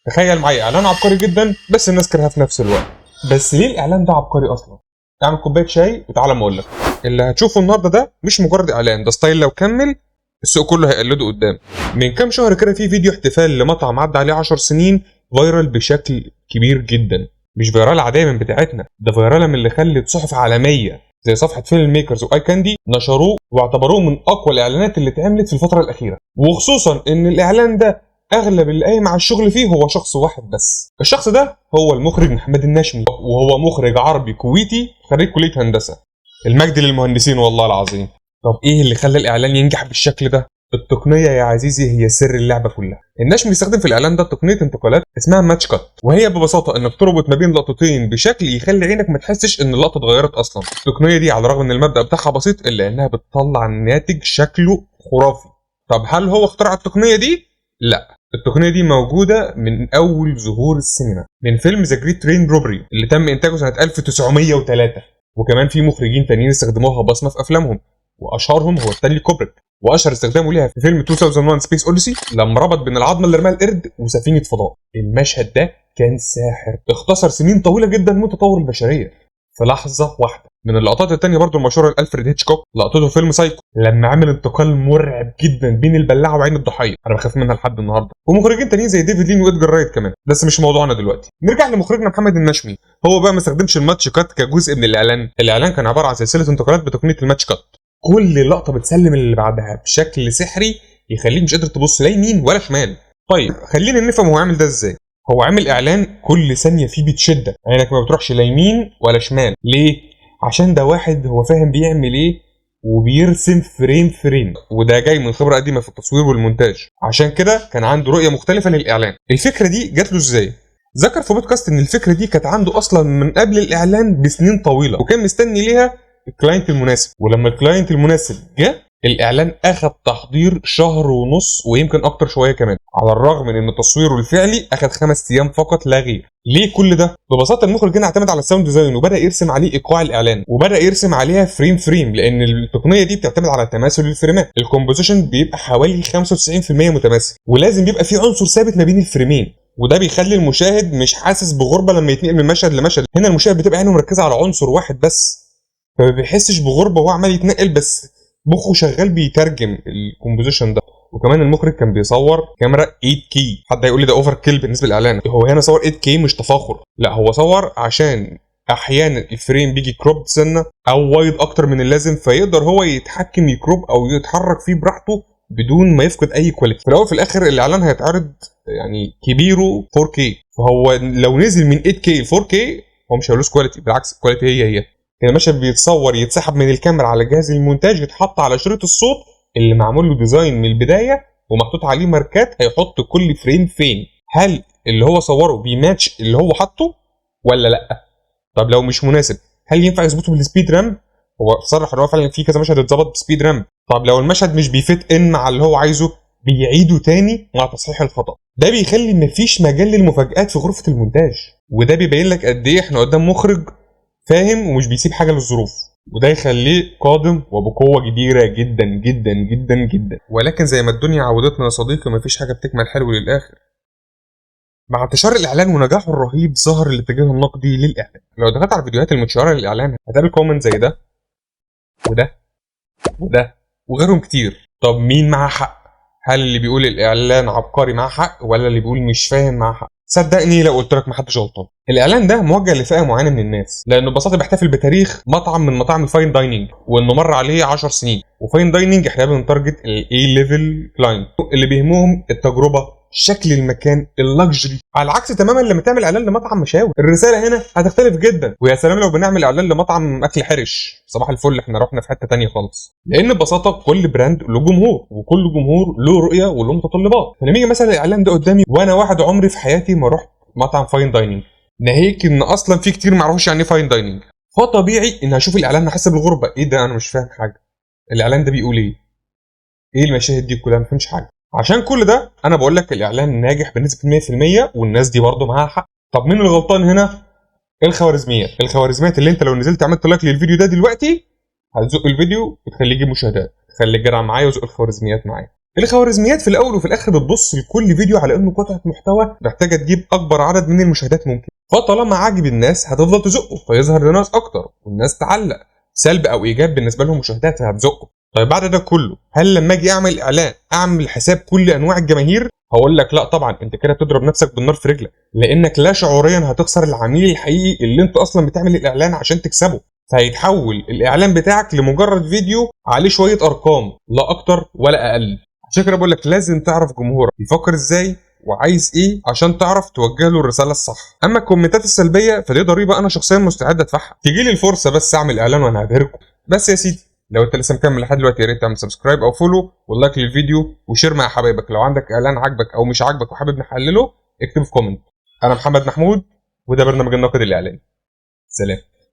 تخيل معايا اعلان عبقري جدا بس الناس كرهها في نفس الوقت. بس ليه الاعلان ده عبقري اصلا؟ اعمل كوبايه شاي وتعالى اقول لك. اللي هتشوفه النهارده ده مش مجرد اعلان، ده ستايل لو كمل السوق كله هيقلده قدام. من كام شهر كده في فيديو احتفال لمطعم عدى عليه 10 سنين فايرال بشكل كبير جدا. مش فايرال عاديه من بتاعتنا، ده فايرال من اللي خلت صحف عالميه زي صفحه فيلم ميكرز واي كاندي نشروه واعتبروه من اقوى الاعلانات اللي اتعملت في الفتره الاخيره. وخصوصا ان الاعلان ده اغلب اللي قايم على الشغل فيه هو شخص واحد بس. الشخص ده هو المخرج محمد النشمي، وهو مخرج عربي كويتي خريج كليه هندسه. المجد للمهندسين والله العظيم. طب ايه اللي خلى الاعلان ينجح بالشكل ده؟ التقنيه يا عزيزي هي سر اللعبه كلها. النشمي بيستخدم في الاعلان ده تقنيه انتقالات اسمها ماتش كات، وهي ببساطه انك تربط ما بين لقطتين بشكل يخلي عينك ما تحسش ان اللقطه اتغيرت اصلا. التقنيه دي على الرغم ان المبدا بتاعها بسيط الا انها بتطلع ناتج شكله خرافي. طب هل هو اخترع التقنيه دي؟ لا، التقنيه دي موجوده من اول ظهور السينما، من فيلم ذا جريت ترين روبري اللي تم انتاجه سنه 1903. وكمان في مخرجين تانيين استخدموها بصمه في افلامهم، واشهرهم هو ستانلي كوبريك، واشهر استخدامه ليها في فيلم 2001 سبيس اوديسي لما ربط بين العظمه اللي رماها القرد وسفينه فضاء. المشهد ده كان ساحر، اختصر سنين طويله جدا من تطور البشريه في لحظه واحده. من اللقطات التانية برضو المشهوره لالفريد هيتشكوك لقطته في فيلم سايكو لما عمل انتقال مرعب جدا بين البلاعه وعين الضحيه، انا بخاف منها لحد النهارده. ومخرجين تانيين زي ديفيد لين وادجار رايت كمان، بس مش موضوعنا دلوقتي. نرجع لمخرجنا محمد النشمي. هو بقى ما استخدمش الماتش كات كجزء من الاعلان، الاعلان كان عباره عن سلسله انتقالات بتقنيه الماتش كات. كل لقطه بتسلم اللي بعدها بشكل سحري يخليك مش قادر تبص لا يمين ولا شمال. طيب خلينا نفهم هو عامل ده ازاي. هو عامل اعلان كل ثانيه فيه بتشدك، عينك ما بتروحش لا يمين ولا شمال. ليه؟ عشان ده واحد هو فاهم بيعمل ايه وبيرسم فريم فريم، وده جاي من خبره قديمه في التصوير والمونتاج. عشان كده كان عنده رؤيه مختلفه للاعلان. الفكره دي جات له ازاي؟ ذكر في بودكاست ان الفكره دي كانت عنده اصلا من قبل الاعلان بسنين طويله، وكان مستني ليها الكلاينت المناسب. ولما الكلاينت المناسب جه الاعلان اخذ تحضير شهر ونص ويمكن اكتر شويه كمان، على الرغم من ان تصويره الفعلي اخذ 5 ايام فقط لا غير. ليه كل ده؟ ببساطه المخرج هنا اعتمد على الساوند ديزاين وبدا يرسم عليه ايقاع الاعلان، وبدا يرسم عليها فريم فريم، لان التقنيه دي بتعتمد على تماثل الفريمات. الكومبوزيشن بيبقى حوالي 95% متماثل، ولازم يبقى في عنصر ثابت ما بين الفريمين، وده بيخلي المشاهد مش حاسس بغربه لما يتنقل من مشهد لمشهد. هنا المشاهد بتبقى عينه مركزه على عنصر واحد بس، فما بيحسش بغربه وهو عمال يتنقل، بس مخه شغال بيترجم الكومبوزيشن ده. وكمان المخرج كان بيصور كاميرا 8K. حد هيقول لي ده اوفر كيل بالنسبه للاعلان. هو هنا صور 8K مش تفاخر، لا هو صور عشان احيانا الفريم بيجي كروب سنه او وايد اكتر من اللازم، فيقدر هو يتحكم يكروب او يتحرك فيه براحته بدون ما يفقد اي كواليتي. في الاول في الاخر الاعلان هيتعرض يعني كبيره 4K، فهو لو نزل من 8K ل 4K هو مش هيلوس كواليتي، بالعكس الكواليتي هي المشهد بيتصور يتسحب من الكاميرا على جهاز المونتاج، يتحط على شريط الصوت اللي معمول له ديزاين من البدايه ومحطوط عليه ماركات هيحط كل فريم فين. هل اللي هو صوره بيماتش اللي هو حاطه ولا لا؟ طب لو مش مناسب هل ينفع يظبطه بالسبيد رام؟ هو صرح ان هو فعلا في كذا مشهد اتظبط بسبيد رام. طب لو المشهد مش بيفت ان مع اللي هو عايزه بيعيده تاني مع تصحيح الخطا. ده بيخلي مفيش مجال للمفاجآت في غرفه المونتاج، وده بيبين لك قد ايه احنا قدام مخرج فاهم ومش بيسيب حاجه للظروف، وده يخليه قادم وبقوه كبيره جدا جدا جدا جدا. ولكن زي ما الدنيا عودتنا يا صديقي مفيش حاجه بتكمل حلو للاخر. مع انتشار الاعلان ونجاحه الرهيب ظهر الاتجاه النقدي للاعلان. لو دخلت على الفيديوهات المتشهره للاعلان هتلاقي كومنت زي ده وده وده وغيرهم كتير. طب مين معاه حق؟ هل اللي بيقول الاعلان عبقري معاه حق ولا اللي بيقول مش فاهم معاه حق؟ صدقني لو قلت لك محدش غلطان. الاعلان ده موجه لفئه معينه من الناس، لانه ببساطه بيحتفل بتاريخ مطعم من مطاعم الفاين دايننج، وانه مر عليه 10 سنين. وفاين دايننج احنا بنتارجت الاي ليفل كلاينت اللي بيهمهم التجربه، شكل المكان، اللكجري، على العكس تماما لما تعمل اعلان لمطعم مشاوي. الرساله هنا هتختلف جدا. ويا سلام لو بنعمل اعلان لمطعم اكل حرش، صباح الفل احنا رحنا في حته ثانيه خالص. لان ببساطه كل براند له جمهور، وكل جمهور له رؤيه وله متطلبات. فلما يجي مثلا الاعلان ده قدامي وانا واحد عمري في حياتي ما رحت مطعم فاين دايننج، ناهيك ان اصلا في كتير ما يعرفوش يعني ايه فاين دايننج، فطبيعي ان هشوف الاعلان احس بالغربه. ايه ده؟ انا مش فاهم حاجه، الاعلان ده بيقول ايه؟ ايه المشاهد دي كلها؟ ما فهمش حاجه. عشان كل ده انا بقول لك الاعلان ناجح بنسبه 100%، والناس دي برضه معاها حق. طب مين اللي غلطان هنا؟ الخوارزميات اللي انت لو نزلت عملت لايك للفيديو ده دلوقتي هتزق الفيديو وتخليه يجيب مشاهدات. خلي الجدع معايا وزق الخوارزميات معايا. الخوارزميات في الاول وفي الاخر بتبص لكل فيديو على انه قطعه محتوى محتاجه تجيب اكبر عدد من المشاهدات ممكن، فطالما عاجب الناس هتفضل تزقه فيظهر لناس اكتر والناس تعلق، سلب او ايجاب بالنسبه لهم مشاهدات فهتزقه. طيب بعد ده كله هل لما اجي اعمل اعلان اعمل حساب كل انواع الجماهير؟ هقول لك لا طبعا، انت كده بتضرب نفسك بالنار في رجلك، لانك لا شعوريا هتخسر العميل الحقيقي اللي انت اصلا بتعمل الاعلان عشان تكسبه، فهيتحول الاعلان بتاعك لمجرد فيديو عليه شويه ارقام لا اكتر ولا اقل. عشان كده بقول لك لازم تعرف جمهورك بيفكر ازاي وعايز ايه عشان تعرف توجه له الرساله الصح. اما الكومنتات السلبيه فدي ضريبه انا شخصيا مستعد ادفعها، تيجي لي الفرصه بس اعمل اعلان وانا هبهركم. بس يا سيدي لو انت لسه مكمل لحد دلوقتي يا ريت تعمل سبسكرايب او فولو واللايك للفيديو وشير مع حبايبك. لو عندك اعلان عاجبك او مش عاجبك وحابب نحلله اكتبه في كومنت. انا محمد محمود وده برنامج الناقد الاعلاني. سلام.